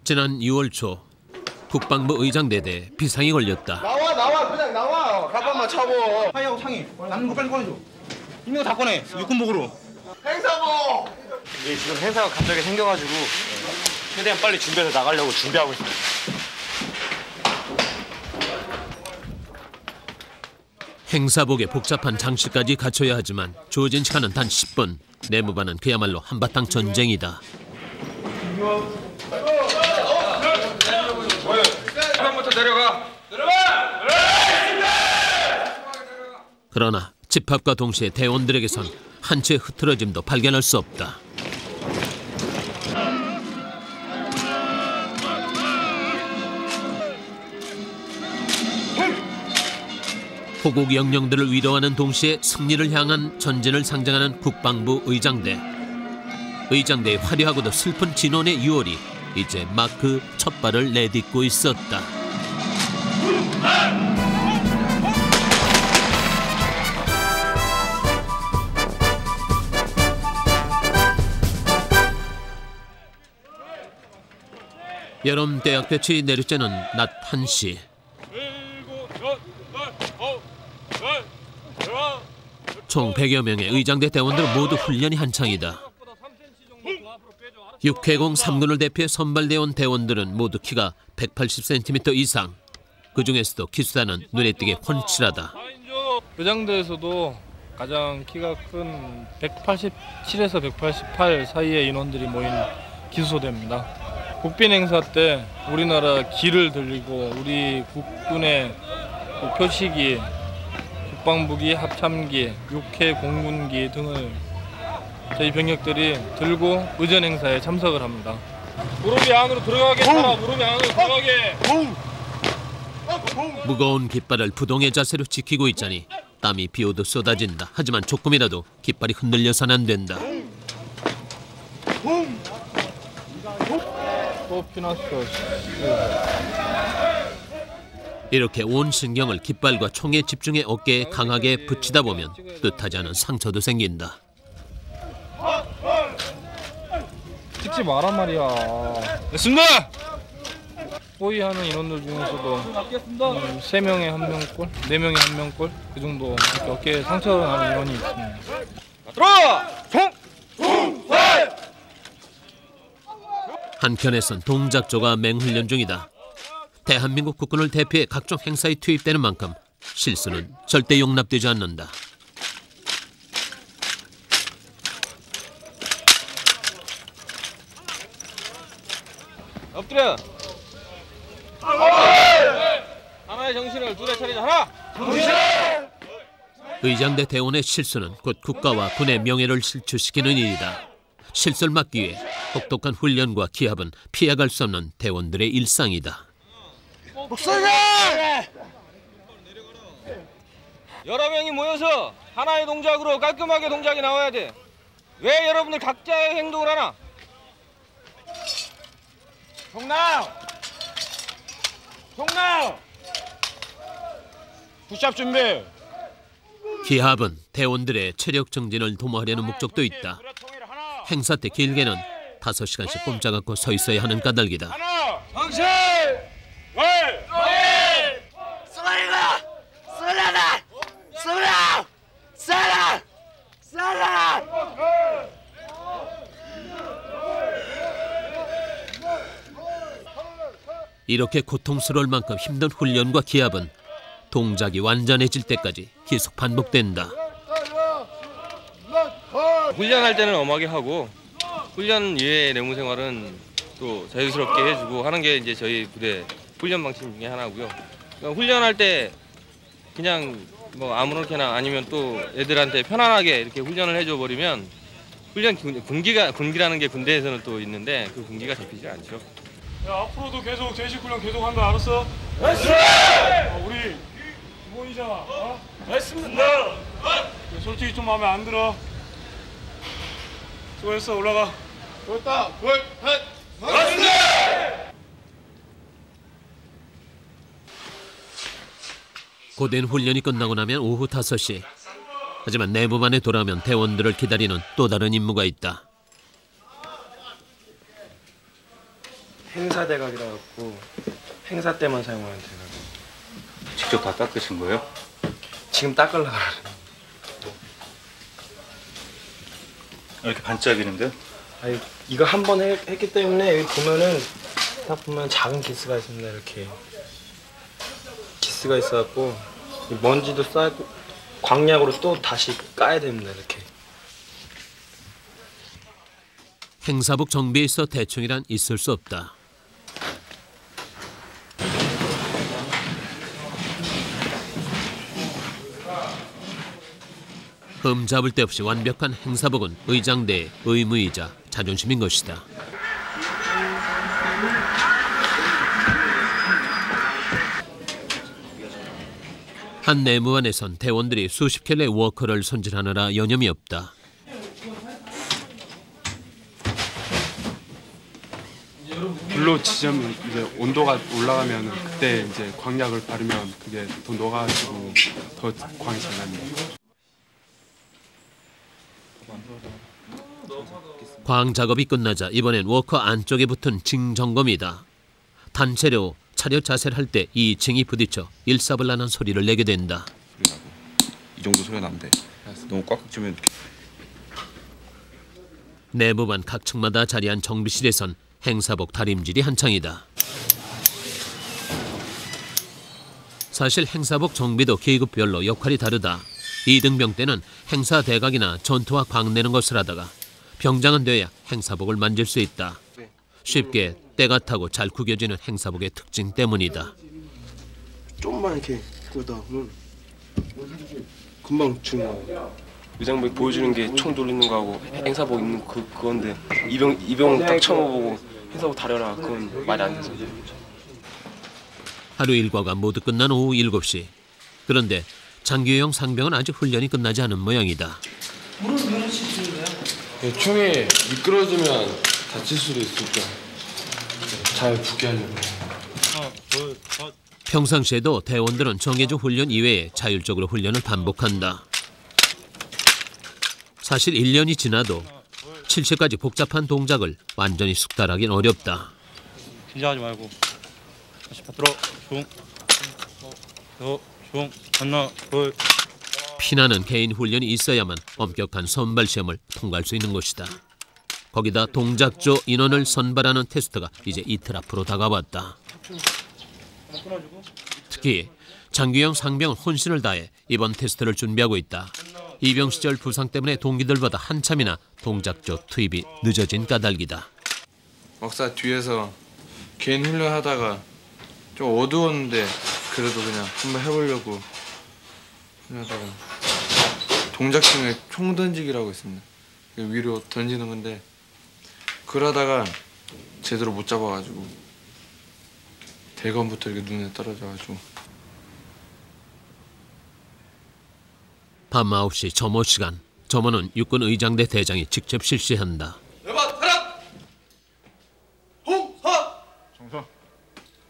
지난 6월 초 국방부 의장대대에 비상이 걸렸다. 나와 그냥 나와. 가방만 차고. 하이하고 창이 남는 거 빨리 꺼내줘. 있는 거 다 꺼내. 육군복으로. 행사복. 예, 지금 행사가 갑자기 생겨가지고 최대한 빨리 준비해서 나가려고 준비하고 있습니다. 행사복에 복잡한 장식까지 갖춰야 하지만 주어진 시간은 단 10분. 내무반은 그야말로 한바탕 전쟁이다. 한번부터 내려가. 그러나 집합과 동시에 대원들에게선 한 채의 흐트러짐도 발견할 수 없다. 호국 영령들을 위로하는 동시에 승리를 향한 전진을 상징하는 국방부 의장대. 의장대의 화려하고도 슬픈 진원의 6월이 이제 막 그 첫 발을 내딛고 있었다. 여름 대학볕이 내리쬐는 낮 1시. 총 100여 명의 의장대 대원들 모두 훈련이 한창이다. 6회공 3군을 대표해 선발되어 온 대원들은 모두 키가 180cm 이상. 그중에서도 기수단은 눈에 띄게 훤칠하다. 의장대에서도 가장 키가 큰 187에서 188 사이의 인원들이 모인 기수소대입니다. 국빈 행사 때 우리나라 기를 들리고 우리 국군의 표시기, 국방부기, 합참기, 육해 공군기 등을 저희 병력들이 들고 의전 행사에 참석을 합니다. 무릎이 안으로 들어가게 살아, 무릎이 안으로 들어가게. 무거운 깃발을 부동의 자세로 지키고 있자니 땀이 비오듯 쏟아진다. 하지만 조금이라도 깃발이 흔들려서는 안 된다. 또 피났어. 이렇게 온 신경을 깃발과 총에 집중해 어깨에 강하게 붙이다 보면 뜻하지 않은 상처도 생긴다. 찍지 마란 말이야. 됐습니다! 호위하는 인원들 중에서도 3명에 1명꼴, 4명에 1명꼴 그 정도 이렇게 어깨에 상처가 나는 인원이 있습니다. 들어와! 한켠에선 동작조가 맹훈련 중이다. 대한민국 국군을 대표해 각종 행사에 투입되는 만큼 실수는 절대 용납되지 않는다. 엎드려. 하나의 정신을 둘에 차리자. 하나. 의장대 대원의 실수는 곧 국가와 군의 명예를 실추시키는 일이다. 실수를 막기 위해 혹독한 훈련과 기합은 피해갈 수 없는 대원들의 일상이다. 목소리! 여러 명이 모여서 하나의 동작으로 깔끔하게 동작이 나와야 돼. 왜 여러분들 각자의 행동을 하나? 종나우! 푸시업 준비! 기합은 대원들의 체력 정진을 도모하려는 목적도 있다. 행사 때 길게는 5시간씩 꼼짝 않고 서 있어야 하는 까닭이다. 정신! 쏘라리가! 쏘라라! 쏘라! 쏘라! 쏘라! 이렇게 고통스러울 만큼 힘든 훈련과 기합은 동작이 완전해질 때까지 계속 반복된다. 훈련할 때는 엄하게 하고 훈련 이외의 내무 생활은 또 자유스럽게 해주고 하는 게 이제 저희 부대 훈련 방식 중에 하나고요. 그러니까 훈련할 때 그냥 뭐 아무렇게나 아니면 또 애들한테 편안하게 이렇게 훈련을 해줘 버리면 훈련 군기라는 게 군대에서는 또 있는데 그 군기가 잡히지 않죠. 야, 앞으로도 계속 제식 훈련 계속 한다. 알았어? 우리 기본이잖아. 어? 됐습니다! 솔직히 좀 마음에 안 들어. 수고했어. 올라가. 좋다! 굿! 헷! 맞습니다! 고된 훈련이 끝나고 나면 오후 5시. 하지만 내부반에 돌아오면 대원들을 기다리는 또 다른 임무가 있다. 행사 대각이라 갖고 행사 때만 사용하는 대각. 직접 다 닦으신 거예요? 지금 닦으려고 그러는. 이렇게 반짝이는데? 아니 이거 한 번 했기 때문에 여기 보면은 딱 보면 작은 기스가 있습니다. 이렇게 기스가 있어갖고 먼지도 쌓고 광약으로 또 다시 까야 됩니다. 이렇게. 행사복 정비에 있어 대충이란 있을 수 없다. 흠잡을 데 없이 완벽한 행사복은 의장대의 의무이자 자존심인 것이다. 한 내무반에선 대원들이 수십 켤레 워커를 손질하느라 여념이 없다. 불로 지점은 이제 온도가 올라가면 그때 이제 광약을 바르면 그게 더 녹아가지고 더 광이 잘 납니다. 광 작업이 끝나자 이번엔 워커 안쪽에 붙은 징 점검이다. 단체로 차렷 자세를 할 때 이 징이 부딪혀 일사불란한 소리를 내게 된다. 이 정도 소리가 나는데 너무 꽉 쥐면 이렇게. 내부반 각 층마다 자리한 정비실에선 행사복 다림질이 한창이다. 사실 행사복 정비도 계급별로 역할이 다르다. 이등병 때는 행사 대각이나 전투와 광내는 것을 하다가 병장은 돼야 행사복을 만질 수 있다. 쉽게 때가 타고 잘 구겨지는 행사복의 특징 때문이다. 좀만 이렇게 끄다 보면 금방 죽는 거예요. 의장복 보여주는 게 총 돌리는 거하고 행사복 입는 그건데 이병 딱 쳐보고 행사복 다려라 그건 말이 안 되죠. 하루 일과가 모두 끝난 오후 7시. 그런데 장규영 상병은 아직 훈련이 끝나지 않은 모양이다. 총이 미끄러지면 다칠 수도 있으니까 잘 붙게 하려고. 평상시에도 대원들은 정해진 훈련 이외에 자율적으로 훈련을 반복한다. 사실 1년이 지나도 7시까지 복잡한 동작을 완전히 숙달하긴 어렵다. 긴장하지 말고 다시 받들어. 중 하나 둘. 피나는 개인 훈련이 있어야만 엄격한 선발 시험을 통과할 수 있는 것이다. 거기다 동작조 인원을 선발하는 테스트가 이제 이틀 앞으로 다가왔다. 특히 장규영 상병은 혼신을 다해 이번 테스트를 준비하고 있다. 이병 시절 부상 때문에 동기들보다 한참이나 동작조 투입이 늦어진 까닭이다. 막사 뒤에서 개인 훈련하다가 좀 어두웠는데 그래도 그냥 한번 해보려고 훈련하다가 동작 중에 총 던지기라고 있습니다. 위로 던지는 건데 그러다가 제대로 못 잡아가지고 대검부터 이렇게 눈에 떨어져가지고. 밤 9시 점호 시간. 점호는 육군 의장대 대장이 직접 실시한다.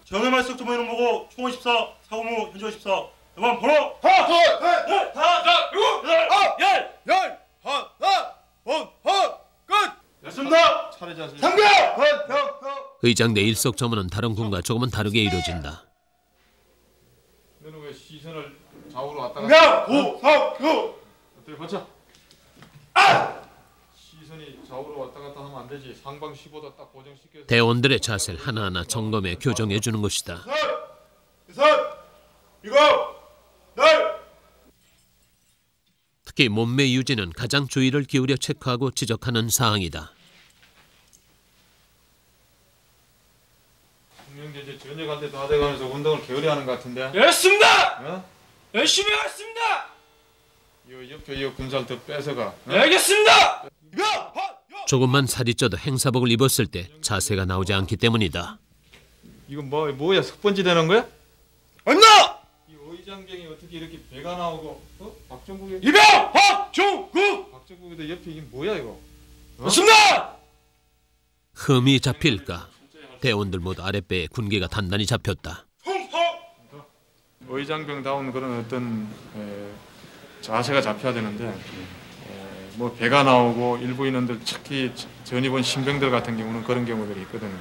정의 말씀 점호 이름 보고 총원 14, 사고무 현재 14. 여만 번호 됐습니다. 상병! 의장대 일석 점호는 다른 군과 조금은 다르게 이루어진다. 너는 왜 시선을 좌우로 왔다 갔다? 엎드려 버텨. 시선이 좌우로 왔다 갔다 하면 안 되지. 상방 15도 딱 고정시켜. 대원들의 자세를 하나하나 점검해 교정해 주는 것이다. 특히 몸매 유지는 가장 주의를 기울여 체크하고 지적하는 사항이다. 분명히 이제 전역할 때 다 돼가면서 운동을 게으리하는 것 같은데. 됐습니다. 어? 열심히 하겠습니다. 이 옆에 이 군살 더 뺏어가. 어? 알겠습니다. 조금만 살이 쪄도 행사복을 입었을 때 자세가 나오지 않기 때문이다. 이건 뭐야? 석번지 되는 거야? 안나. 이 의장병이 어떻게 이렇게 배가 나오고? 어? 박정국이. 이병 박종국. 박정국이도 옆에 이게 뭐야 이거? 됐습니다. 흠이 잡힐까? 대원들 모두 아랫배에 군기가 단단히 잡혔다. 의장병다운 그런 어떤 자세가 잡혀야 되는데 뭐 배가 나오고 일부 인원들 특히 전 입원 신병들 같은 경우는 그런 경우들이 있거든요.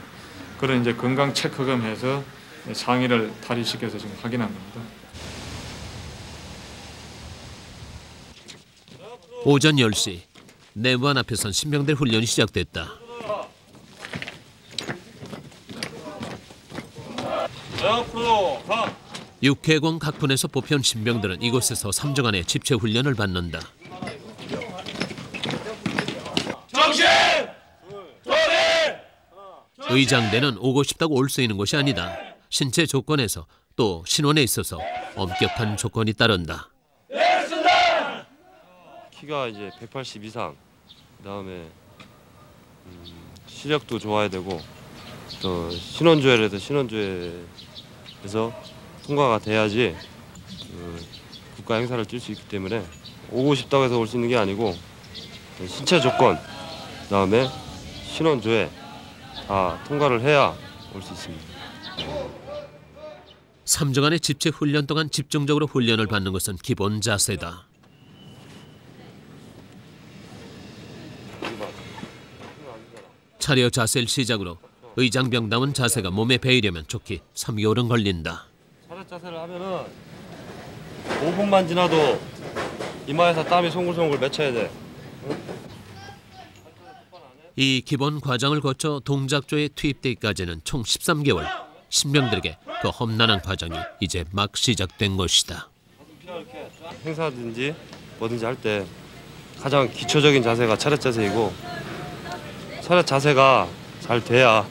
그런 이제 건강 체크검 해서 상의를 탈의시켜서 지금 확인한 겁니다. 오전 10시 내무관 앞에선 신병들 훈련이 시작됐다. 육해공 각군에서 뽑혀온 신병들은 이곳에서 3주간의 집체 훈련을 받는다. 정신! 의장대는 오고 싶다고 올 수 있는 곳이 아니다. 신체 조건에서 또 신원에 있어서 엄격한 조건이 따른다. 키가 이제 180 이상, 그다음에 시력도 좋아야 되고 또 신원조회에서 통과가 돼야지 국가 행사를 뛸 수 있기 때문에 오고 싶다고 해서 올 수 있는 게 아니고 신체 조건, 그다음에 신원조회 다 통과를 해야 올 수 있습니다. 3주간의 집체 훈련 동안 집중적으로 훈련을 받는 것은 기본 자세다. 차려 자세를 시작으로 의장병다운 자세가 몸에 배이려면 좋게 3개월은 걸린다. 차렷 자세를 하면은 5분만 지나도 이마에서 땀이 송글송글 맺혀야 돼. 이 기본 과정을 거쳐 동작조에 투입되기까지는 총 13개월. 신병들에게 그 험난한 과정이 이제 막 시작된 것이다. 행사든지 뭐든지 할 때 가장 기초적인 자세가 차렷 자세이고, 차렷 자세가 잘 돼야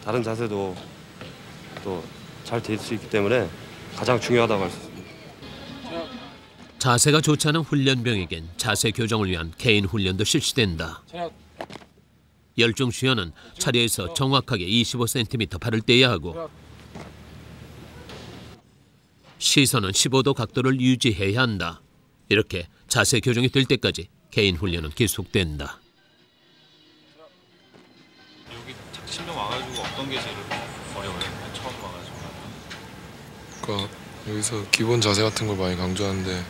다른 자세도 또 잘 될 수 있기 때문에 가장 중요하다고 할 수 있습니다. 자세가 좋지 않은 훈련병에겐 자세 교정을 위한 개인 훈련도 실시된다. 열중 수연은 차례에서 정확하게 25cm 발을 떼야 하고 시선은 15도 각도를 유지해야 한다. 이렇게 자세 교정이 될 때까지 개인 훈련은 계속된다. 여기 신병 와가지고 어떤 게 제일 어려워요? 처음 와가지고. 그러니까 여기서 기본 자세 같은 걸 많이 강조하는데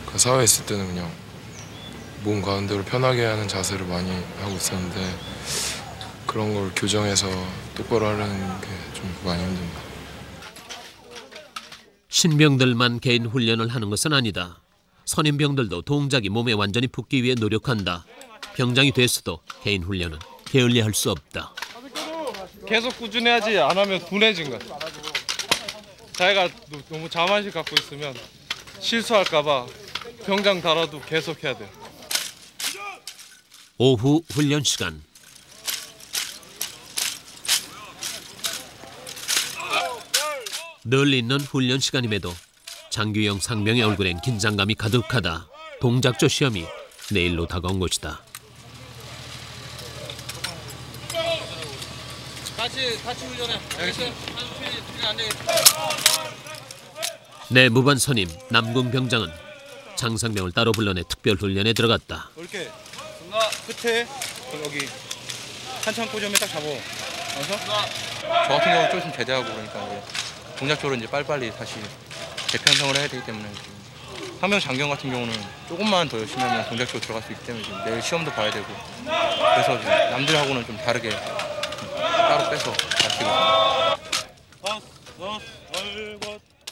그 사회에 있을 때는 그냥 몸 가운데로 편하게 하는 자세를 많이 하고 있었는데 그런 걸 교정해서 똑바로 하려는 게 좀 많이 힘듭니다. 신병들만 개인 훈련을 하는 것은 아니다. 선임병들도 동작이 몸에 완전히 붙기 위해 노력한다. 병장이 됐어도 개인 훈련은 게을리할 수 없다. 계속 꾸준해야지 안 하면 둔해진 거야. 자기가 너무 자만심 갖고 있으면 실수할까 봐 병장 달아도 계속 해야 돼. 오후 훈련 시간. 늘 있는 훈련 시간임에도 장규영 상병의 얼굴엔 긴장감이 가득하다. 동작조 시험이 내일로 다가온 것이다. 같이 훈련해. 내무반 선임 남궁 병장은 장상병을 따로 불러내 특별 훈련에 들어갔다. 이렇게 끝에 여기 한참 꽂으면 딱 잡아. 저 같은 경우 좀 제대하고 그러니까 이제 동작적으로 이제 빨리빨리 다시 재편성을 해야 되기 때문에 상병 장경 같은 경우는 조금만 더 열심히 하면 동작적으로 들어갈 수 있기 때문에 지금 내일 시험도 봐야 되고 그래서 지금 남들하고는 좀 다르게 따로 빼서 가르치고.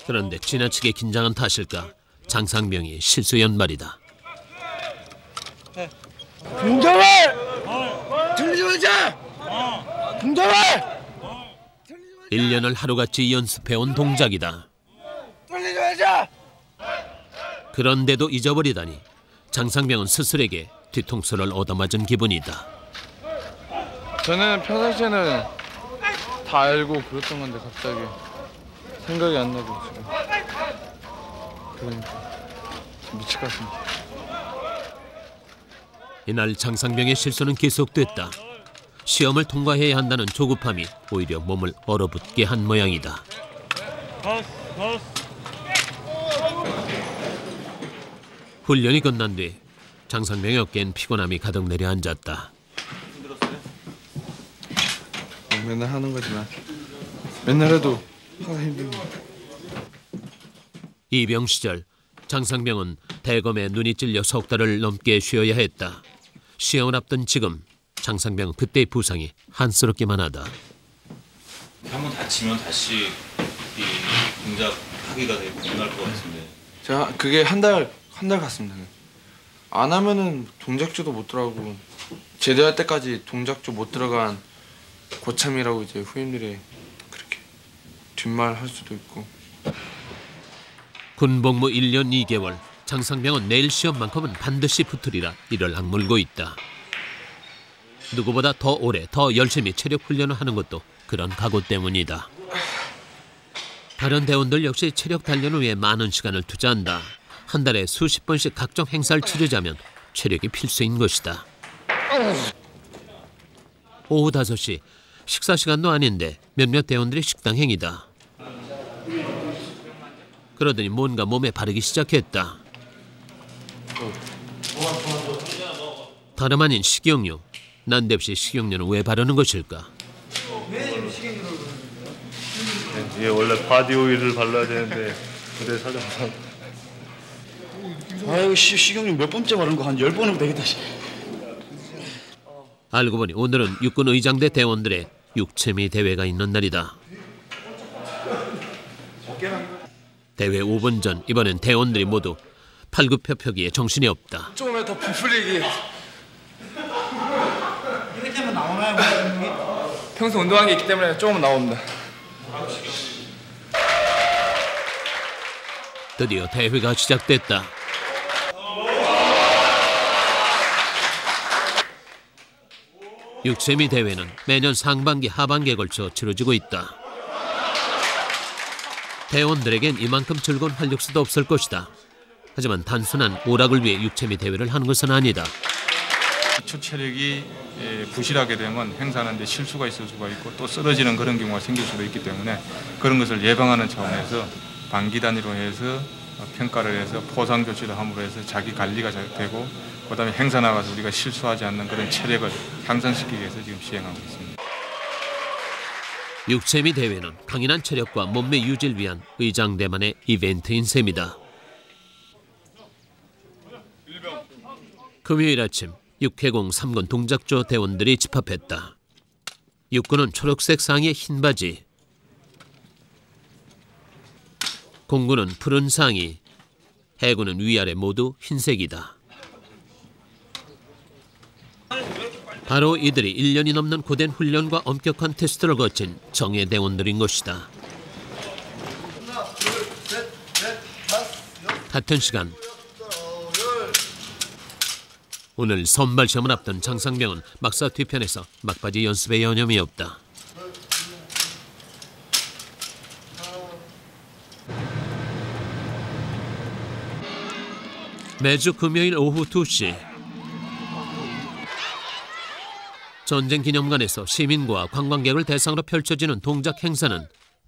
그런데 지나치게 긴장한 탓일까 장상병이 실수 연말이다. 동작을! 틀리지 말자! 동작을! 1년을 하루같이 연습해온 동작이다. 틀리지 말자! 그런데도 잊어버리다니 장상병은 스스로에게 뒤통수를 얻어맞은 기분이다. 저는 평상시에는 다 알고 그랬던 건데 갑자기 생각이 안 나고 지금 그러니까 미칠 것 같습니다. 이날 장상병의 실수는 계속됐다. 시험을 통과해야 한다는 조급함이 오히려 몸을 얼어붙게 한 모양이다. 훈련이 끝난 뒤 장상병의 어깨엔 피곤함이 가득 내려앉았다. 맨날 하는 거지만 맨날 해도 하기 힘듭니다. 이병 시절 장상병은 대검에 눈이 찔려 석 달을 넘게 쉬어야 했다. 시험을 앞둔 지금 장상병은 그때의 부상이 한스럽기만 하다. 한번 다치면 다시 이 동작 하기가 되게困날 것 같은데. 제가 그게 한 달 갔습니다. 안 하면은 동작조도 못 들어가고 제대할 때까지 동작조 못 들어간 고참이라고 이제 후임들이 그렇게 뒷말할 수도 있고. 군복무 1년 2개월. 장상병은 내일 시험만큼은 반드시 붙으리라 이를 악물고 있다. 누구보다 더 오래 더 열심히 체력 훈련을 하는 것도 그런 각오 때문이다. 다른 대원들 역시 체력 단련을 위해 많은 시간을 투자한다. 한 달에 수십 번씩 각종 행사를 치르자면 체력이 필수인 것이다. 오후 5시 식사 시간도 아닌데 몇몇 대원들이 식당 행이다. 그러더니 뭔가 몸에 바르기 시작했다. 다름 아닌 식용유. 난데없이 식용유는 왜 바르는 것일까? 얘 원래 바디 오일을 발라야 되는데 그대 살려서. 아이고 식용유 몇 번째 바른 거 한 10번은 되겠다. 알고 보니 오늘은 육군 의장대 대원들의 육체미 대회가 있는 날이다. 대회 5분 전 이번엔 대원들이 모두 팔굽혀펴기에 정신이 없다. 조금만 더 부풀리기. 이렇게 하면 나오나요? 평소 운동한 게 있기 때문에 조금 나옵니다. 드디어 대회가 시작됐다. 육체미 대회는 매년 상반기 하반기에 걸쳐 치러지고 있다. 대원들에겐 이만큼 즐거운 활력소도 없을 것이다. 하지만 단순한 오락을 위해 육체미 대회를 하는 것은 아니다. 기초 체력이 부실하게 되면 행사하는데 실수가 있을 수가 있고 또 쓰러지는 그런 경우가 생길 수도 있기 때문에 그런 것을 예방하는 차원에서 반기 단위로 해서 평가를 해서 포상 조치를 함으로 해서 자기 관리가 되고 그다음에 행사 나가서 우리가 실수하지 않는 그런 체력을 향상시키기 위해서 지금 시행하고 있습니다. 육체미 대회는 강인한 체력과 몸매 유지를 위한 의장대만의 이벤트인 셈이다. 금요일 아침 육해공 3군 동작조 대원들이 집합했다. 육군은 초록색 상의에 흰 바지, 공군은 푸른 상의, 해군은 위아래 모두 흰색이다. 바로 이들이 1년이 넘는 고된 훈련과 엄격한 테스트를 거친 정예 대원들인 것이다. 같은 시간 오늘 선발 시험을 앞둔 장상병은 막사 뒤편에서 막바지 연습에 여념이 없다. 매주 금요일 오후 2시 전쟁기념관에서 시민과 관광객을 대상으로 펼쳐지는 동작 행사는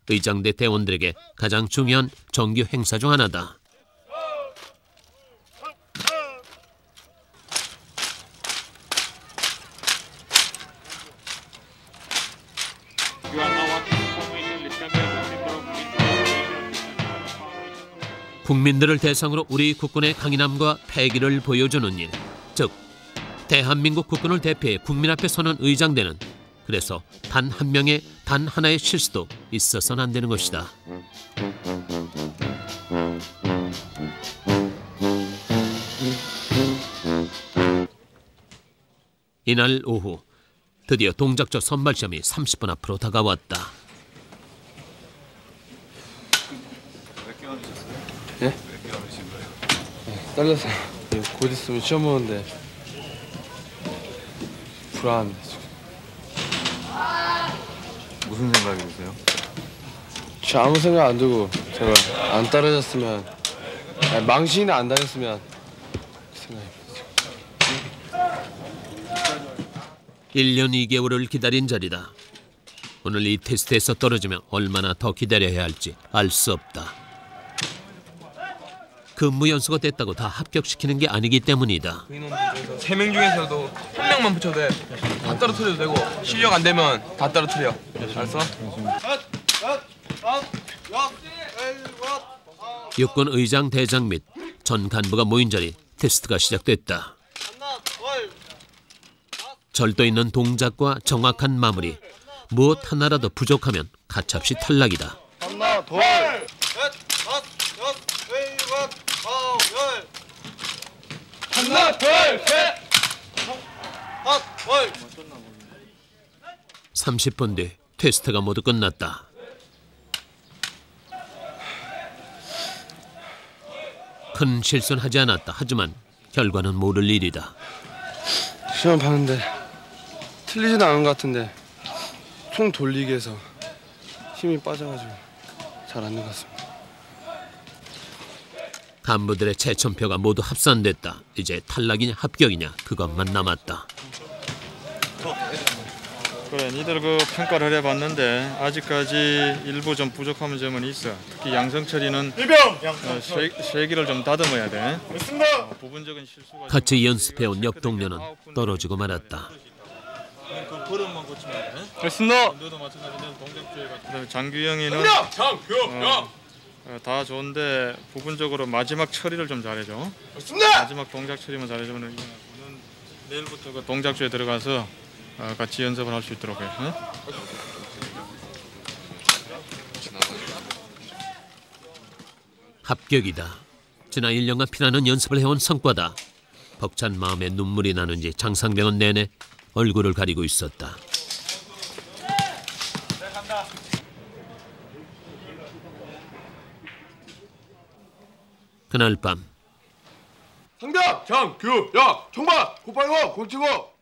의장대 대원들에게 가장 중요한 정규 행사 중 하나다. 국민들을 대상으로 우리 국군의 강인함과 패기를 보여주는 일, 즉 대한민국 국군을 대표해 국민 앞에 서는 의장대는 그래서 단 한 명의 단 하나의 실수도 있어서는 안 되는 것이다. 이날 오후 드디어 동작조 선발 시험이 30분 앞으로 다가왔다. 예? 딸려서 곧 있으면 시험 보는데 불안합니다 지금. 무슨 생각이 드세요? 저 아무 생각 안 들고 제발 안 떨어졌으면 아니, 망신이나 안 당했으면 그 생각입니다. 1년 2개월을 기다린 자리다. 오늘 이 테스트에서 떨어지면 얼마나 더 기다려야 할지 알 수 없다. 근무 연수가 됐다고 다 합격시키는 게 아니기 때문이다. 3명 중에서도 한 명만 붙여도 돼. 다 떨어뜨려도 되고 실력 안 되면 다 떨어뜨려. 알았어? 육군 의장 대장 및 전 간부가 모인 자리 테스트가 시작됐다. 절도 있는 동작과 정확한 마무리, 무엇 하나라도 부족하면 가차없이 탈락이다. 하나, 둘, 셋, 다섯, 여섯, 일곱, 아홉, 열. 하나, 둘, 셋, 다섯, 열. 30분 뒤 테스트가 모두 끝났다. 큰 실수는 하지 않았다. 하지만 결과는 모를 일이다. 시험 봤는데 틀리지는 않은 것 같은데 총 돌리기 해서 힘이 빠져가지고 잘 안 된 것 같습니다. 간부들의 채점표가 모두 합산됐다. 이제 탈락이냐 합격이냐 그것만 남았다. 그래, 니들 그 평가를 해봤는데 아직까지 일부 좀 부족한 점은 있어. 특히 양성철이는 쇄기를 좀 다듬어야 돼. 부분적인 실수가 같이 연습해온 옆 동료는 떨어지고 말았다. 그 버릇만 고치면 돼. 됐습니다. 너도 마찬가지로 동작주의 같은. 장규영이는 다 좋은데 부분적으로 마지막 처리를 좀 잘해줘. 마지막 동작 처리만 잘해주면 내일부터 그 동작주에 들어가서 같이 연습을 할 수 있도록 해. 응? 합격이다. 지난 1년간 피나는 연습을 해온 성과다. 벅찬 마음에 눈물이 나는지 장상병은 내내 얼굴을 가리고 있었다. 그날 밤 상병, 장규영, 총괄, 곧발고, 곧치고.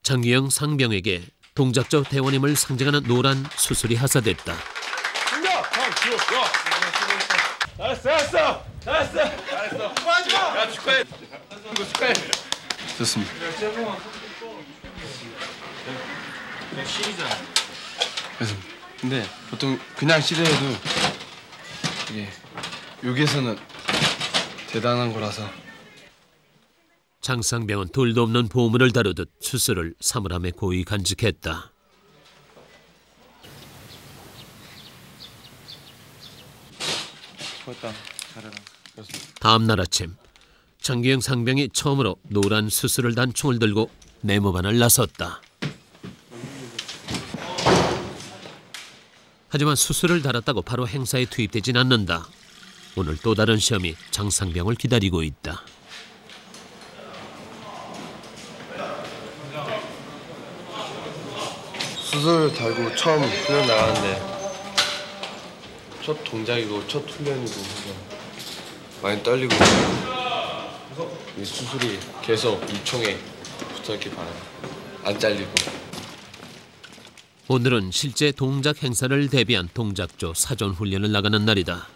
장규영 상병에게 동작조 대원임을 상징하는 노란 수술이 하사됐다. 상병, 장규영. 잘했어. 마지막. 야, 축하해. 축하해. 좋습니다. 그래서 근데 보통 그냥 시대에도 이게 여기에서는 대단한 거라서. 장상병은 둘도 없는 보물을 다루듯 수술을 사물함에 고이 간직했다. 좋았다. 잘해라. 다음 날 아침 장규영 상병이 처음으로 노란 수술을 단 총을 들고 네모반을 나섰다. 하지만 수술을 달았다고 바로 행사에 투입되진 않는다. 오늘 또 다른 시험이 장상병을 기다리고 있다. 수술 달고 처음 훈련 나가는데 첫 동작이고 첫 훈련이고 많이 떨리고 이 수술이 계속 이 총에 붙어있길 바라요. 안 잘리고. 오늘은 실제 동작 행사를 대비한 동작조 사전 훈련을 나가는 날이다.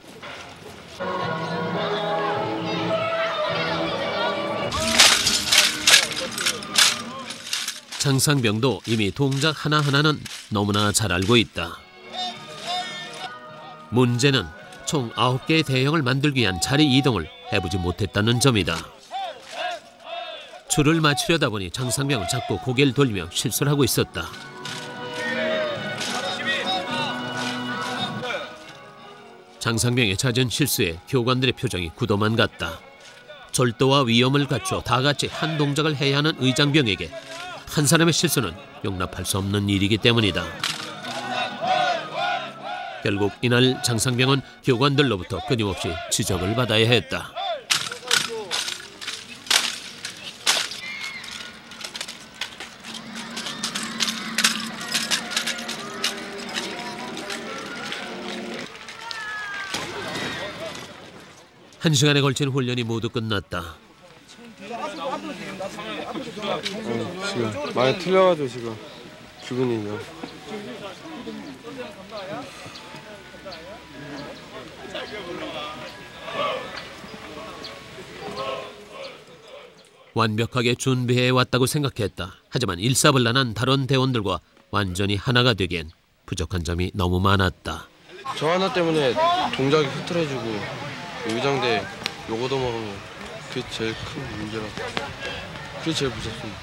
장상병도 이미 동작 하나하나는 너무나 잘 알고 있다. 문제는 총 9개의 대형을 만들기 위한 자리 이동을 해보지 못했다는 점이다. 줄을 맞추려다 보니 장상병은 자꾸 고개를 돌리며 실수를 하고 있었다. 장상병의 잦은 실수에 교관들의 표정이 굳어만 갔다. 절도와 위험을 갖추어 다 같이 한 동작을 해야 하는 의장병에게 한 사람의 실수는 용납할 수 없는 일이기 때문이다. 결국 이날 장상병은 교관들로부터 끊임없이 지적을 받아야 했다. 한 시간에 걸친 훈련이 모두 끝났다. 지금 많이 틀려가지고 지금 기분이요. 완벽하게 준비해왔다고 생각했다. 하지만 일사불란한 다른 대원들과 완전히 하나가 되기엔 부족한 점이 너무 많았다. 저 하나 때문에 동작이 흐트러지고 의장대 요거도 먹으면 그게 제일 큰 문제라. 그게 제일 무섭습니다.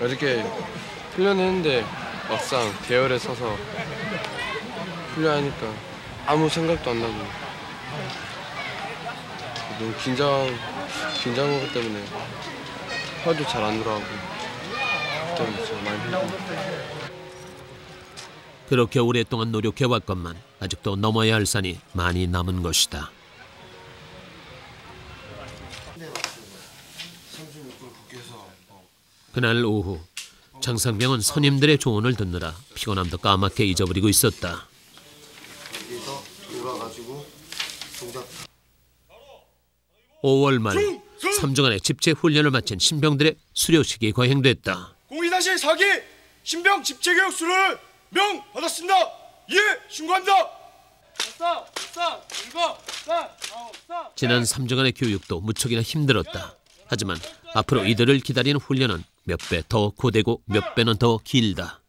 이렇게 훈련했는데 막상 대열에 서서 훈련하니까 아무 생각도 안 나고 너무 긴장한 것 때문에 화도 잘 안 들어가고 적이죠. 많이. 그렇게 오랫동안 노력해왔건만 아직도 넘어야 할 산이 많이 남은 것이다. 그날 오후 장상병은 선임들의 조언을 듣느라 피곤함도 까맣게 잊어버리고 있었다. 5월 말 3주간의 집체 훈련을 마친 신병들의 수료식이 거행됐다. 02-4기 신병 집체교육 수료를 명받았습니다. 예, 신고합니다. 지난 3주간의 교육도 무척이나 힘들었다. 하지만 앞으로 이들을 기다리는 훈련은 몇 배 더 고되고 몇 배는 더 길다.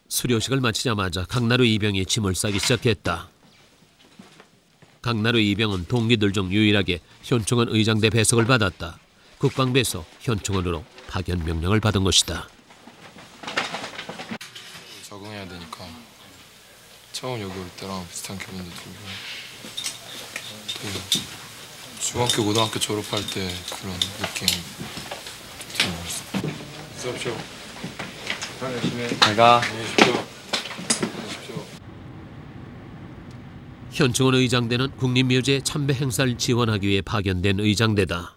수료식을 마치자마자 강나루 이병이 짐을 싸기 시작했다. 강나루 이병은 동기들 중 유일하게 현충원 의장대 배석을 받았다. 국방부에서 현충원으로 파견 명령을 받은 것이다. 적응해야 되니까 처음 여기 올 때랑 비슷한 기분도 들고 또 중학교, 고등학교 졸업할 때 그런 느낌 좀 들었어요. 수업쇼. 잘가. 현충원 의장대는 국립묘지의 참배 행사를 지원하기 위해 파견된 의장대다.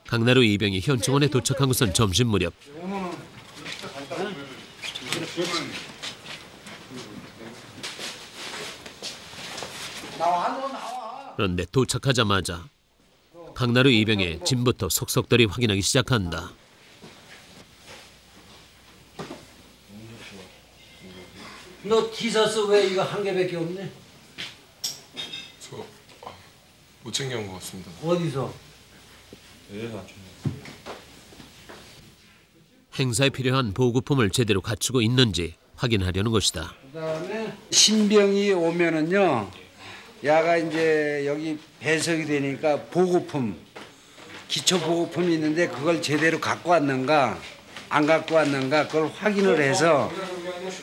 강나루 이병이 현충원에 도착한 것은 점심 무렵. 그런데 도착하자마자 강나루 이병의 짐부터 속속들이 확인하기 시작한다. 너 티셔츠 왜 이거 한 개밖에 없네? 저 못 챙겨온 것 같습니다. 어디서? 행사에 필요한 보급품을 제대로 갖추고 있는지 확인하려는 것이다. 그다음에 신병이 오면은요, 야가 이제 여기 배석이 되니까 보급품, 기초 보급품이 있는데 그걸 제대로 갖고 왔는가, 안 갖고 왔는가 그걸 확인을 해서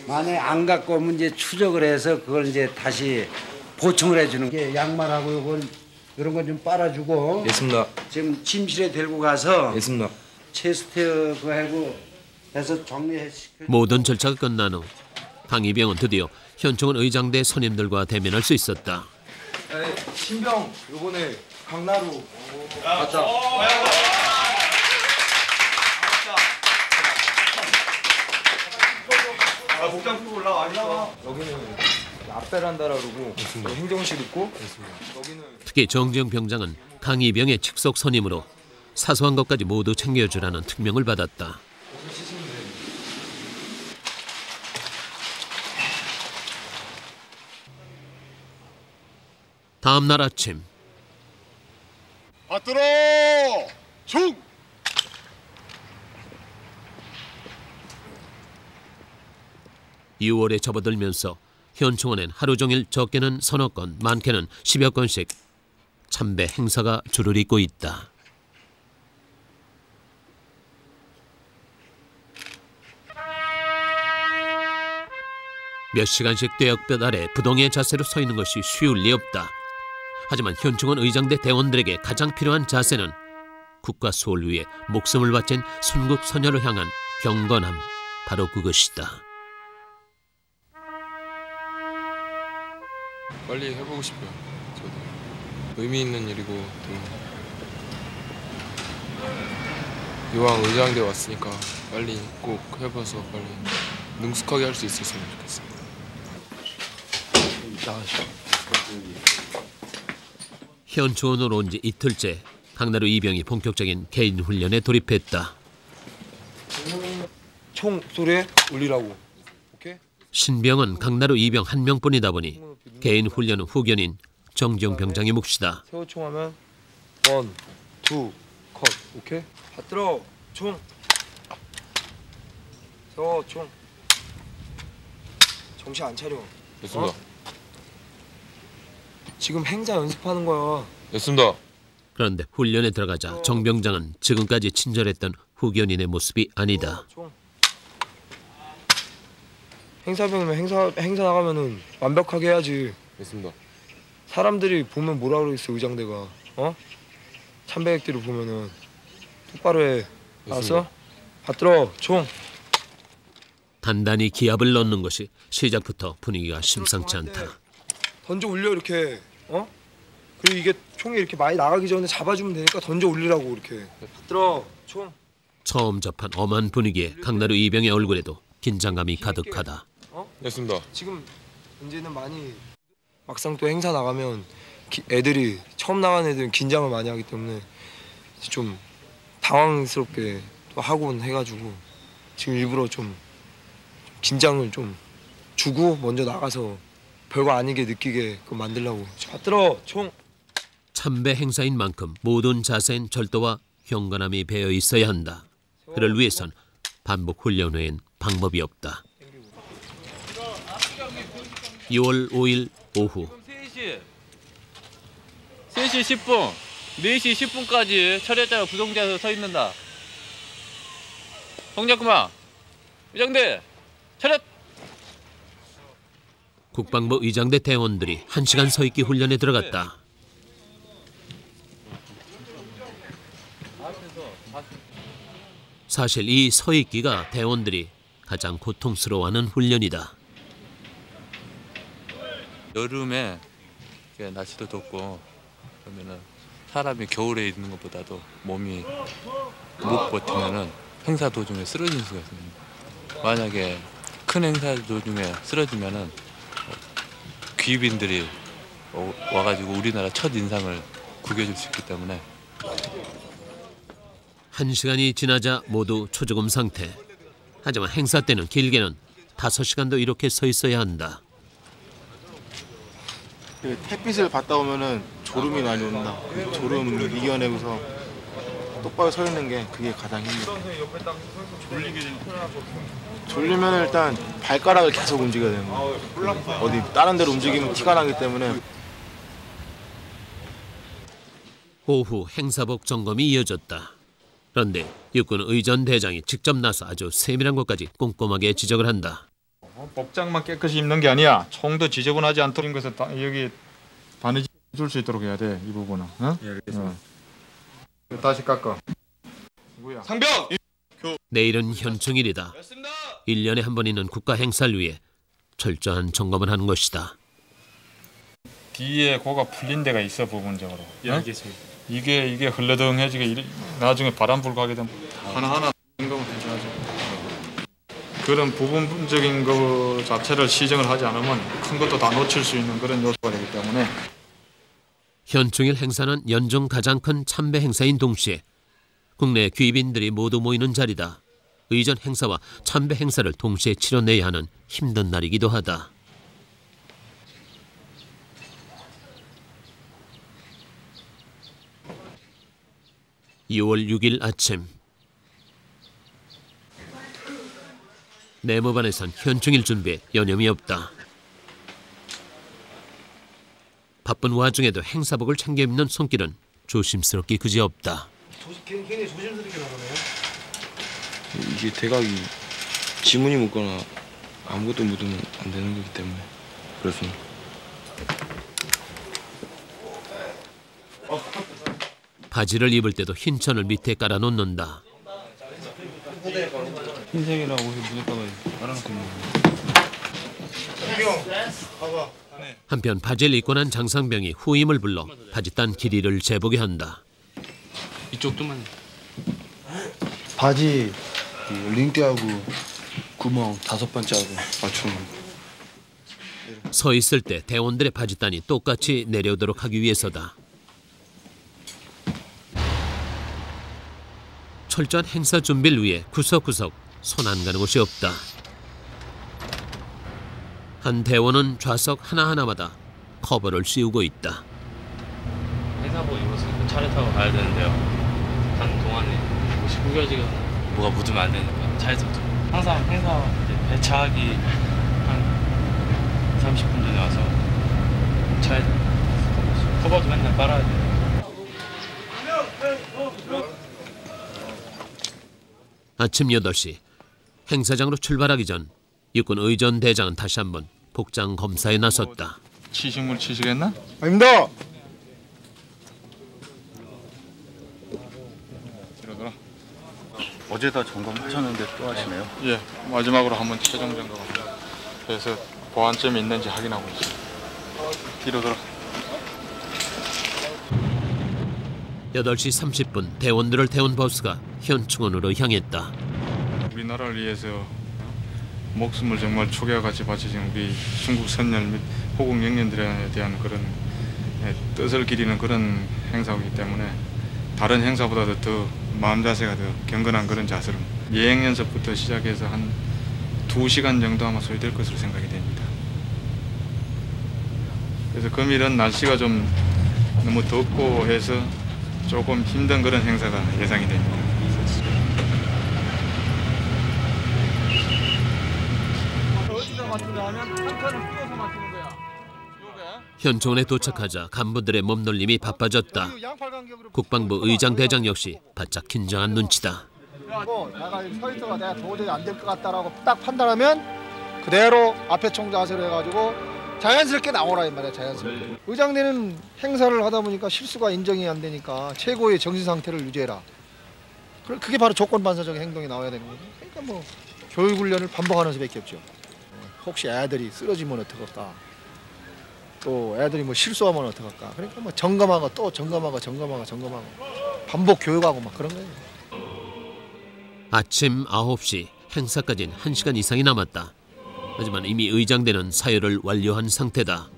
만약에 안 갖고 오면 이제 추적을 해서 그걸 이제 다시 보충을 해주는 게 양말하고 이걸 이런 거 좀 빨아주고. 있습니다. 지금 침실에 들고 가서 있습니다. 체스트 그거 하고 해서 정리해. 모든 절차가 끝난 후 강이병은 드디어 현충원 의장대 선임들과 대면할 수 있었다. 신병 요번에 강나루 갔다. 복장 풀고 올라와. 여기는 앞베란다라 그러고 행정실 있고 여기는 특히 정지영 병장은 강이병의 직속 선임으로 사소한 것까지 모두 챙겨주라는 특명을 받았다. 다음 날 아침 받들어 중. (6월에) 접어들면서 현충원엔 하루 종일 적게는 서너 건, 많게는 10여 건씩 참배 행사가 줄을 잇고 있다. 몇 시간씩 떼역볕 아래 부동의 자세로 서 있는 것이 쉬울 리 없다. 하지만 현충원 의장대 대원들에게 가장 필요한 자세는 국가 수호를 위해 목숨을 바친 순국 선열을 향한 경건함, 바로 그것이다. 빨리 해보고 싶어요. 저도 의미 있는 일이고 또 이왕 의장대 왔으니까 빨리 꼭 해봐서 빨리 능숙하게 할 수 있었으면 좋겠어요. 현충원으로 온 지 이틀째 강나루 이병이 본격적인 개인 훈련에 돌입했다. 총 소리에 울리라고. 오케이? 신병은 강나루 이병 한 명뿐이다 보니 개인 훈련은 후견인 정지용 병장의 몫이다. 세워 총하면 1, 2, 컷. 오케이? 받들어 총. 세워 총. 정신 안 차려. 됐습니다. 지금 행자 연습하는 거야. 됐습니다. 그런데 훈련에 들어가자 정 병장은 지금까지 친절했던 후견인의 모습이 아니다. 행사병이면 행사 나가면은 완벽하게 해야지. 됐습니다. 사람들이 보면 뭐라 그러겠어, 의장대가. 참배객들이 보면은 똑바로 해. 알았어? 받들어, 총. 단단히 기합을 넣는 것이 시작부터 분위기가 심상치 않다. 던져 올려 이렇게. 그리고 이게 총이 이렇게 많이 나가기 전에 잡아주면 되니까 던져 올리라고 이렇게. 받들어, 총. 처음 접한 엄한 분위기에 강나루 이병의 얼굴에도 긴장감이 가득하다. 됐습니다. 지금 이제는 많이 막상 또 행사 나가면 애들이 처음 나가는 애들은 긴장을 많이 하기 때문에 좀 당황스럽게 또 하곤 해가지고 지금 일부러 좀 긴장을 좀 주고 먼저 나가서 별거 아니게 느끼게 만들려고. 받들어, 총. 참배 행사인 만큼 모든 자세엔 절도와 경건함이 배어 있어야 한다. 그를 위해선 반복 훈련 외엔 방법이 없다. 6월 5일 오후 3시 10분, 4시 10분까지 철회자가 부동자에서 서 있는다. 동작 그만. 의장대, 차렷! 국방부 의장대 대원들이 1시간 서있기 훈련에 들어갔다. 사실 이 서있기가 대원들이 가장 고통스러워하는 훈련이다. 여름에 날씨도 덥고 그러면은 사람이 겨울에 있는 것보다도 몸이 못 버티면은 행사 도중에 쓰러질 수가 있습니다. 만약에 큰 행사 도중에 쓰러지면은 귀빈들이 와가지고 우리나라 첫 인상을 구겨줄 수 있기 때문에 1시간이 지나자 모두 초조금 상태. 하지만 행사 때는 길게는 5시간도 이렇게 서 있어야 한다. 햇빛을 받다 오면은 졸음이 많이 온다. 졸음 이겨내고서 똑바로 서 있는 게 그게 가장 힘들어요. 졸리면 일단 발가락을 계속 움직여야 되는 거예요. 어디 다른 데로 움직이면 티가 나기 때문에. 오후 행사복 점검이 이어졌다. 그런데 육군 의전 대장이 직접 나서 아주 세밀한 것까지 꼼꼼하게 지적을 한다. 복장만 깨끗이 입는 게 아니야. 총도 지저분하지 않도록 것을 여기 바느질 줄 수 있도록 해야 돼. 이 부분은. 예, 알겠습니다. 다시 깎아. 누구야? 상병! 내일은 현충일이다. 1년에 한 번 있는 국가 행사를 위해 철저한 점검을 하는 것이다. 뒤에 고가 풀린 데가 있어 부분적으로. 예, 알겠습니다. 이게 흘러덩해지게 나중에 바람 불고 하게 되면 하나하나 점검을 해줘야죠. 그런 부분적인 것 자체를 시정을 하지 않으면 큰 것도 다 놓칠 수 있는 그런 요소가 되기 때문에. 현충일 행사는 연중 가장 큰 참배 행사인 동시에 국내 귀빈들이 모두 모이는 자리다. 의전 행사와 참배 행사를 동시에 치러내야 하는 힘든 날이기도 하다. (2월 6일) 아침 내무반에선 현충일 준비에 여념이 없다. 바쁜 와중에도 행사복을 챙겨 입는 손길은 조심스럽기 그지없다. 굉장히 조심스럽게 나가네요. 이게 대각이 지문이 묻거나 아무것도 묻으면 안 되는 거기 때문에 그렇습니다. 바지를 입을 때도 흰 천을 밑에 깔아놓는다. 흰색이라고 해서 무조건 깔아놓고 한편 바지를 입고 난 장상병이 후임을 불러 바지 딴 길이를 재보게 한다. 이쪽도만. 바지 링대하고 구멍 5번째 하고 맞추는 거. 서 있을 때 대원들의 바지단이 똑같이 내려오도록 하기 위해서다. 철저한 행사 준비를 위해 구석구석 손 안 가는 곳이 없다. 한 대원은 좌석 하나하나마다 커버를 씌우고 있다. 행사복 입었으니까 차를 타고 가야 되는데요. 가는 동안에 옷이 구겨지거나 뭐가 묻으면 안 되니까 차에서 항상 행사 배차하기 한 30분 전에 와서 차에서 커버도 맨날 빨아야 돼요. 아침 8시 행사장으로 출발하기 전 육군 의전대장은 다시 한번 복장 검사에 나섰다. 치식물 치시겠나? 아닙니다. 이러더라. 어제다 점검하셨는데 또 하시네요? 예, 마지막으로 한번 최종 점검합니다. 그래서 보완점이 있는지 확인하고 있어요. 뒤로 돌아. 8시 30분 대원들을 태운 버스가 현충원으로 향했다. 우리나라를 위해서 목숨을 정말 초계와 같이 바쳐진 우리 중국 선열 및 호국 영령들에 대한 그런 뜻을 기리는 그런 행사이기 때문에 다른 행사보다도 더 마음 자세가 더 경건한 그런 자세로 예행 연습부터 시작해서 한 2시간 정도 아마 소요될 것으로 생각이 됩니다. 그래서 금일은 날씨가 좀 너무 덥고 해서 조금 힘든 그런 행사가 예상이 됩니다. 현충원에 도착하자 간부들의 몸놀림이 바빠졌다. 국방부 의장대장 역시 바짝 긴장한 눈치다. 내가 서 있어가 내가 도저히 안 될 것 같다라고 딱 판단하면 그대로 앞에 총 자세로 해가지고 자연스럽게 나오라 이 말이야. 자연스럽게. 의장대는 행사를 하다 보니까 실수가 인정이 안 되니까 최고의 정신 상태를 유지해라. 그게 바로 조건반사적인 행동이 나와야 되는 거죠. 그러니까 뭐 교육 훈련을 반복하는 수밖에 없죠. 혹시 애들이 쓰러지면 어떡할까? 또 애들이 뭐 실수하면 어떡할까? 그러니까 뭐 점검하고 또 점검하고 반복 교육하고 막 그런 거예요. 아침 9시 행사까지는 1시간 이상이 남았다. 하지만 이미 의장대는 사열을 완료한 상태다.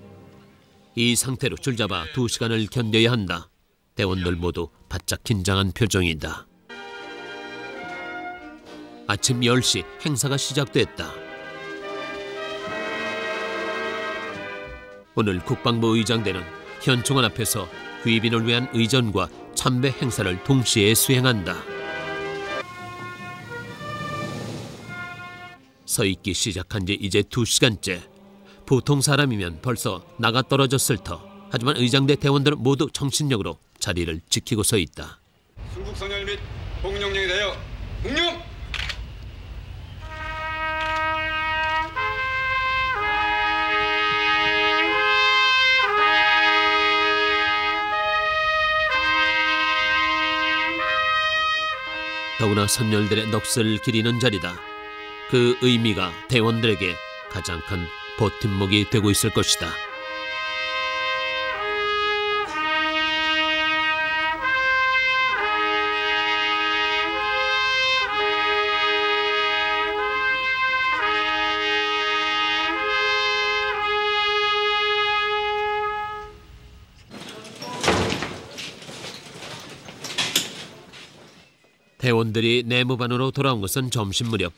이 상태로 줄잡아 2시간을 견뎌야 한다. 대원들 모두 바짝 긴장한 표정이다. 아침 10시 행사가 시작됐다. 오늘 국방부 의장대는 현충원 앞에서 귀빈을 위한 의전과 참배 행사를 동시에 수행한다. 서 있기 시작한 지 이제 2시간째. 보통 사람이면 벌써 나가 떨어졌을 터. 하지만 의장대 대원들은 모두 정신력으로 자리를 지키고 서 있다. 순국 선열 및 복령령에 대하여 국령! 더구나 선열들의 넋을 기리는 자리다. 그 의미가 대원들에게 가장 큰 버팀목이 되고 있을 것이다. 대원들이 내무반으로 돌아온 것은 점심 무렵.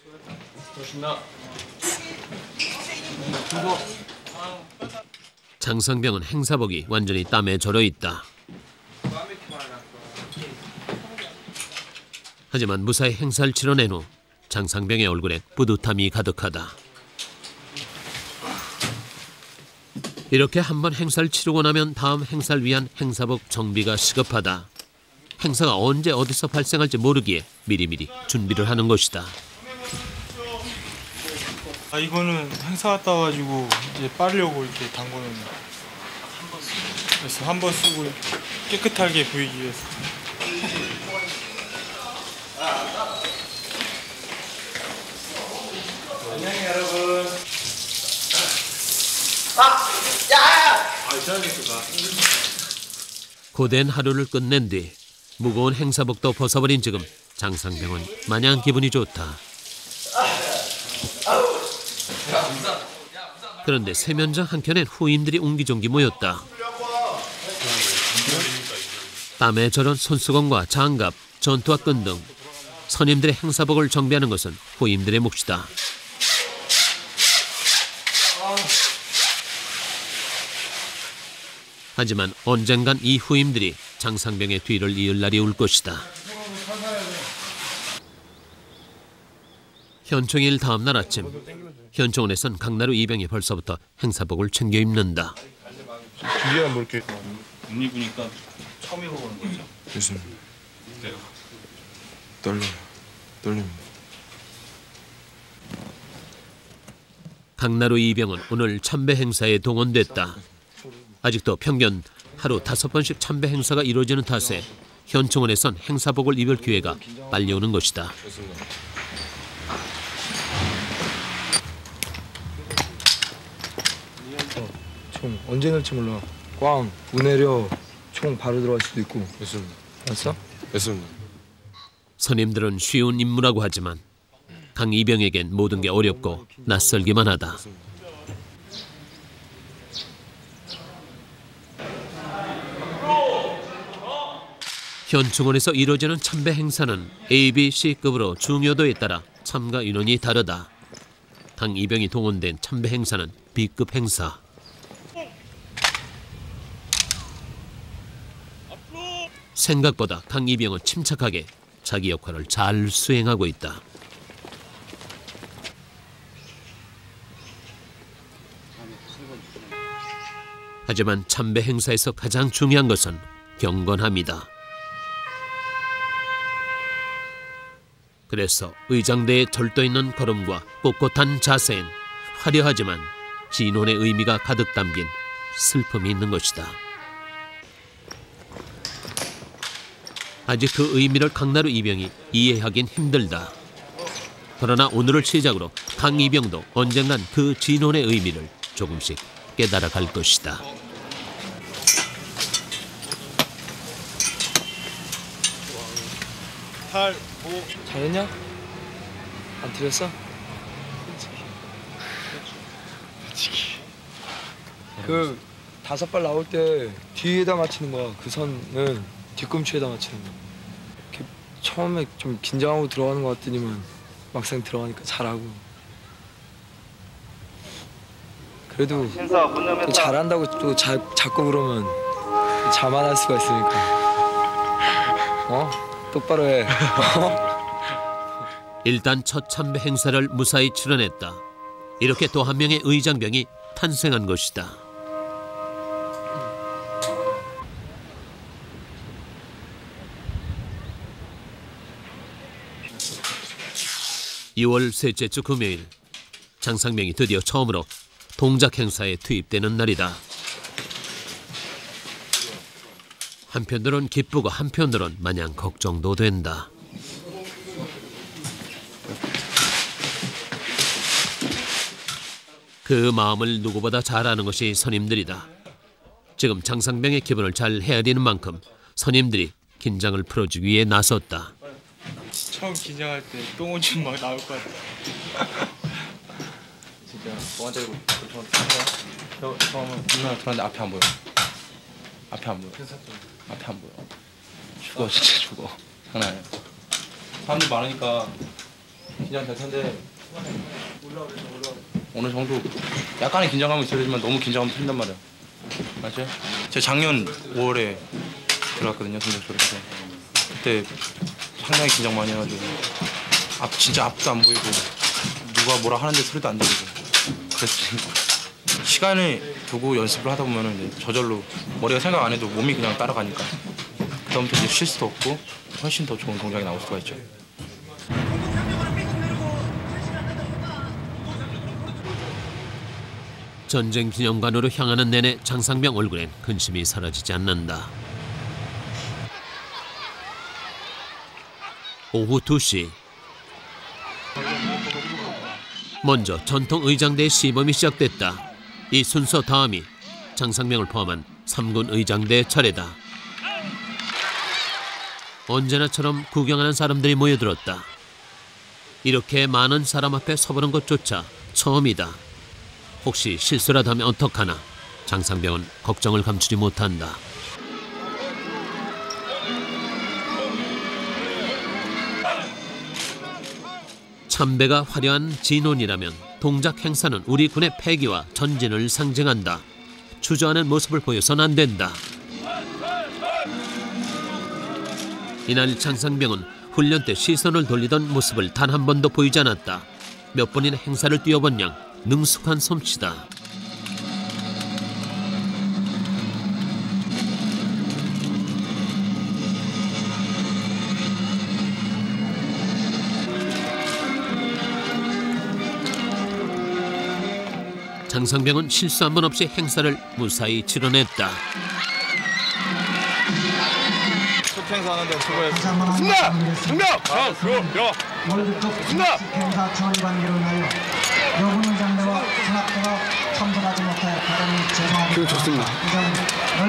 장상병은 행사복이 완전히 땀에 절어 있다. 하지만 무사히 행사를 치러낸 후 장상병의 얼굴에 뿌듯함이 가득하다. 이렇게 한번 행사를 치르고 나면 다음 행사를 위한 행사복 정비가 시급하다. 행사가 언제 어디서 발생할지 모르기에 미리미리 준비를 하는 것이다. 이거는 행사 갔다 와가지고 이제 빨려고 이렇게 담궈놓은. 그래서 한번 쓰고 깨끗하게 보이기 위해서. 안녕히 여러분. 고된 하루를 끝낸 뒤 무거운 행사복도 벗어버린 지금 장상병은 마냥 기분이 좋다. 그런데 세면장 한켠엔 후임들이 옹기종기 모였다. 땀에 절은 손수건과 장갑, 전투화끈 등 선임들의 행사복을 정비하는 것은 후임들의 몫이다. 하지만 언젠간 이 후임들이 장상병의 뒤를 이을 날이 올 것이다. 현충일 다음 날 아침, 현충원에선 강나루 이병이 벌써부터 행사복을 챙겨 입는다. 뒤에 뭐 이렇게 못 입으니까 처음 입어보는 거죠? 무슨 네. 떨립니다. 강나루 이병은 오늘 참배 행사에 동원됐다. 아직도 평균 하루 5번씩 참배 행사가 이루어지는 탓에 현충원에선 행사복을 입을 기회가 빨리 오는 것이다. 총 언제 넣을지 몰라. 꽝, 우내려, 총 바로 들어갈 수도 있고. 됐습니다. 알았어? 됐습니다. 선임들은 쉬운 임무라고 하지만 강 이병에겐 모든 게 어렵고 낯설기만 하다. 현충원에서 이루어지는 참배 행사는 A, B, C급으로 중요도에 따라 참가 인원이 다르다. 강 이병이 동원된 참배 행사는 B급 행사. 생각보다 강 이병은 침착하게 자기 역할을 잘 수행하고 있다. 하지만 참배 행사에서 가장 중요한 것은 경건함이다. 그래서 의장대의 절도 있는 걸음과 꼿꼿한 자세엔 화려하지만 진혼의 의미가 가득 담긴 슬픔이 있는 것이다. 아직 그 의미를 강나루 이병이 이해하긴 힘들다. 그러나 오늘을 시작으로 강 이병도 언젠간 그 진혼의 의미를 조금씩 깨달아갈 것이다. 잘했냐? 안 틀렸어? 그 5발 나올 때 뒤에다 맞추는 거야. 그 선은 뒤꿈치에다 맞추는 거야. 이렇게 처음에 좀 긴장하고 들어가는 것 같더니만 막상 들어가니까 잘하고. 그래도 또 잘한다고 또 자꾸 그러면 자만할 수가 있으니까. 똑바로 해. 일단 첫 참배 행사를 무사히 치러냈다. 이렇게 또 한 명의 의장병이 탄생한 것이다. (2월) 셋째 주 금요일, 장상병이 드디어 처음으로 동작 행사에 투입되는 날이다. 한편으론 기쁘고 한편으론 마냥 걱정도 된다. 그 마음을 누구보다 잘 아는 것이 선임들이다. 지금 장상병의 기분을 잘 헤아리는 만큼 선임들이 긴장을 풀어주기 위해 나섰다. 처음 긴장할 때 똥오줌 막 나올 것 같아. 진짜 뭐한테고 처음은 누나 들어왔는데 앞에 안 보여. 앞에 안 보여. 앞에 안 보여. 죽어 진짜 죽어. 장난 아니야. 사람들 많으니까 긴장 될 텐데 어느 정도 약간의 긴장감이 있어야 되지만 너무 긴장하면 틀린단 말이야. 맞지? 제가 작년 5월에 들어갔거든요, 동작소에서. 그때 상당히 긴장 많이 해가지고 진짜 앞도 안 보이고 누가 뭐라 하는데 소리도 안 들리고 그랬으니까 시간을 두고 연습을 하다 보면은 이제 저절로 머리가 생각 안 해도 몸이 그냥 따라가니까 그다음부터 이제 실수도 없고 훨씬 더 좋은 동작이 나올 수가 있죠. 전쟁 기념관으로 향하는 내내 장상병 얼굴엔 근심이 사라지지 않는다. 오후 2시. 먼저 전통 의장대의 시범이 시작됐다. 이 순서 다음이 장상병을 포함한 3군 의장대의 차례다. 언제나처럼 구경하는 사람들이 모여들었다. 이렇게 많은 사람 앞에 서보는 것조차 처음이다. 혹시 실수라도 하면 어떡하나 장상병은 걱정을 감추지 못한다. 참배가 화려한 진혼이라면 동작 행사는 우리 군의 패기와 전진을 상징한다. 주저하는 모습을 보여서는 안 된다. 이날 장상병은 훈련 때 시선을 돌리던 모습을 단 한 번도 보이지 않았다. 몇 번이나 행사를 뛰어본 양 능숙한 솜씨다. 장상병은 실수 한 번 없이 행사를 무사히 치러냈다. 첫 행사하는데 수고했습니다. 승나! 승나! 자, 승나! 행사 전반기로 인하여 여군 의장대와 산악대가 참석하지 못하여 대단히 죄송합니다. 기분 좋습니다.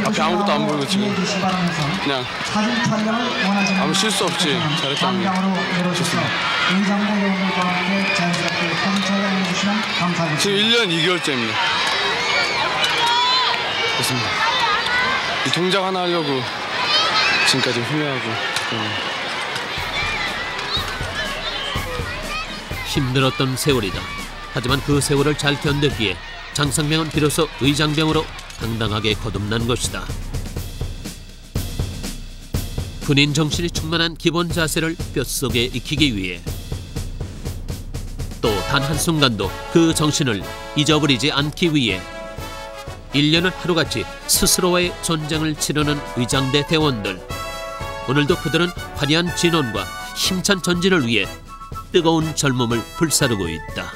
앞에 아무것도 안 보이고 지금 그냥 사진 촬영을 원하시는 아무 실수 없이 잘했다는 게 좋습니다. 의장대 여군들과 함께 자연스럽게 사진 촬영해 주시면 감사하겠습니다. 지금 1년 2개월째입니다. 좋습니다. 이 동작 하나 하려고 지금까지 훈련하고 힘들었던 세월이다. 하지만 그 세월을 잘 견뎠기에 장상병은 비로소 의장병으로 당당하게 거듭난 것이다. 군인 정신이 충만한 기본 자세를 뼛속에 익히기 위해 또 단 한순간도 그 정신을 잊어버리지 않기 위해 1년을 하루같이 스스로와의 전쟁을 치르는 의장대 대원들. 오늘도 그들은 화려한 진원과 힘찬 전진을 위해 뜨거운 젊음을 불사르고 있다.